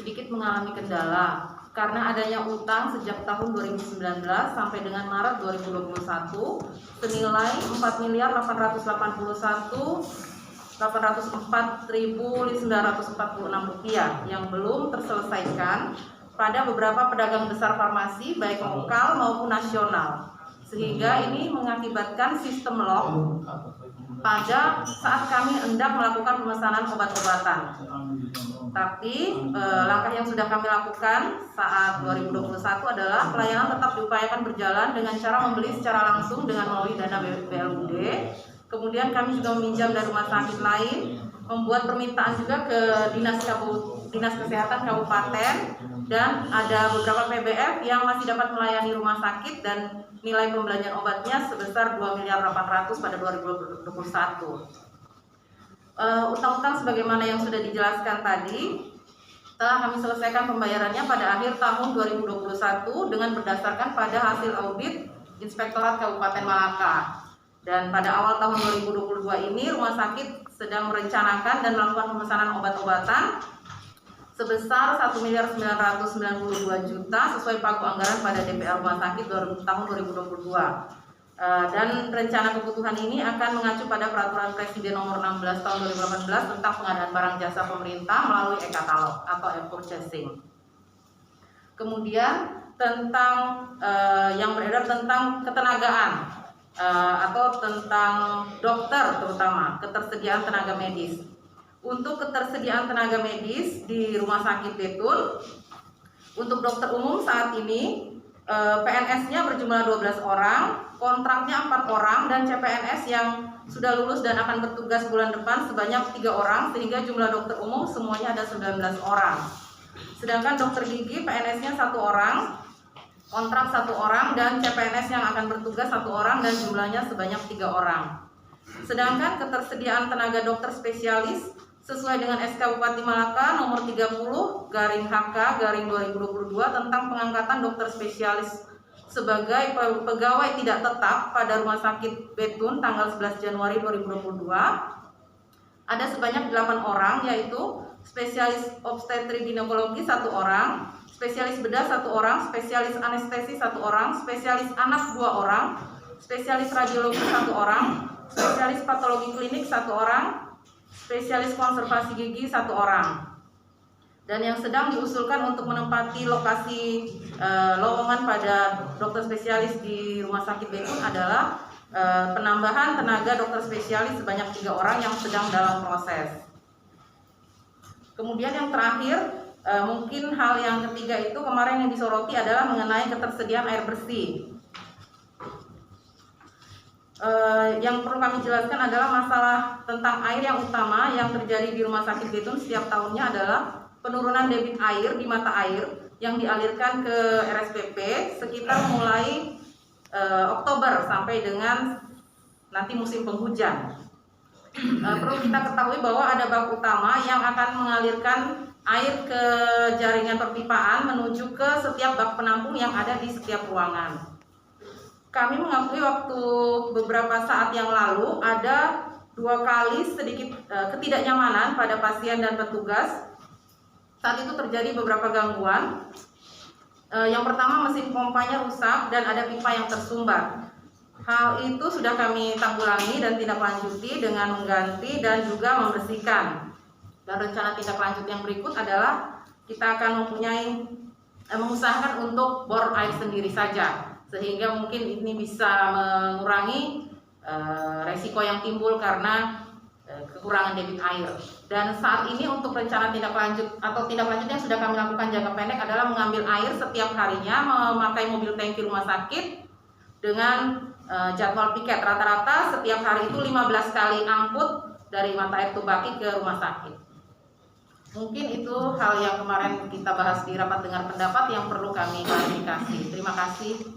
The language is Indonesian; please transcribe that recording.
sedikit mengalami kendala karena adanya utang sejak tahun 2019 sampai dengan Maret 2021 senilai Rp4.804.946 yang belum terselesaikan pada beberapa pedagang besar farmasi baik lokal maupun nasional, sehingga ini mengakibatkan sistem lock pada saat kami hendak melakukan pemesanan obat-obatan. Tapi langkah yang sudah kami lakukan saat 2021 adalah pelayanan tetap diupayakan berjalan dengan cara membeli secara langsung dengan melalui dana BLUD. Kemudian kami juga meminjam dari rumah sakit lain, membuat permintaan juga ke Dinas Kesehatan Kabupaten, dan ada beberapa PBF yang masih dapat melayani rumah sakit dan nilai pembelanjaan obatnya sebesar Rp2.800.000 pada 2021. Utang-utang sebagaimana yang sudah dijelaskan tadi telah kami selesaikan pembayarannya pada akhir tahun 2021 dengan berdasarkan pada hasil audit Inspektorat Kabupaten Malaka. Dan pada awal tahun 2022 ini rumah sakit sedang merencanakan dan melakukan pemesanan obat-obatan sebesar Rp1.992.000.000 sesuai pagu anggaran pada DPR rumah sakit tahun 2022. Dan rencana kebutuhan ini akan mengacu pada Peraturan Presiden Nomor 16 Tahun 2018 tentang pengadaan barang jasa pemerintah melalui e-katalog atau e-purchasing. Kemudian tentang yang beredar tentang ketenagaan atau tentang dokter, terutama ketersediaan tenaga medis. Untuk ketersediaan tenaga medis di Rumah Sakit Betun, untuk dokter umum saat ini PNS-nya berjumlah 12 orang, kontraknya 4 orang, dan CPNS yang sudah lulus dan akan bertugas bulan depan sebanyak 3 orang, sehingga jumlah dokter umum semuanya ada 19 orang. Sedangkan dokter gigi PNS-nya 1 orang, kontrak 1 orang, dan CPNS yang akan bertugas 1 orang dan jumlahnya sebanyak 3 orang. Sedangkan ketersediaan tenaga dokter spesialis sesuai dengan SK Bupati Malaka nomor 30/HK/2022 tentang pengangkatan dokter spesialis sebagai pegawai tidak tetap pada Rumah Sakit Betun tanggal 11 Januari 2022 ada sebanyak 8 orang, yaitu spesialis obstetri ginekologi 1 orang, spesialis bedah 1 orang, spesialis anestesi 1 orang, spesialis anak 2 orang, spesialis radiologi 1 orang, spesialis patologi klinik 1 orang, spesialis konservasi gigi 1 orang. Dan yang sedang diusulkan untuk menempati lokasi lowongan pada dokter spesialis di Rumah Sakit Betun adalah penambahan tenaga dokter spesialis sebanyak 3 orang yang sedang dalam proses. Kemudian yang terakhir, mungkin hal yang ketiga itu kemarin yang disoroti adalah mengenai ketersediaan air bersih. Yang perlu kami jelaskan adalah masalah tentang air yang utama yang terjadi di Rumah Sakit Betun setiap tahunnya adalah penurunan debit air di mata air yang dialirkan ke RSPP sekitar mulai Oktober sampai dengan nanti musim penghujan. Perlu kita ketahui bahwa ada bak utama yang akan mengalirkan air ke jaringan perpipaan menuju ke setiap bak penampung yang ada di setiap ruangan. Kami mengakui waktu beberapa saat yang lalu ada 2 kali sedikit ketidaknyamanan pada pasien dan petugas. Saat itu terjadi beberapa gangguan. Yang pertama, mesin pompanya rusak dan ada pipa yang tersumbat. Hal itu sudah kami tanggulangi dan tindak lanjuti dengan mengganti dan juga membersihkan. Dan rencana tindak lanjut yang berikut adalah kita akan mengusahakan untuk bor air sendiri saja, sehingga mungkin ini bisa mengurangi resiko yang timbul karena kekurangan debit air. Dan saat ini untuk rencana tindak lanjut yang sudah kami lakukan jangka pendek adalah mengambil air setiap harinya, memakai mobil tangki rumah sakit dengan jadwal piket. Rata-rata setiap hari itu 15 kali angkut dari mata air Tubaki ke rumah sakit. Mungkin itu hal yang kemarin kita bahas di rapat dengar pendapat yang perlu kami klarifikasi. Terima kasih.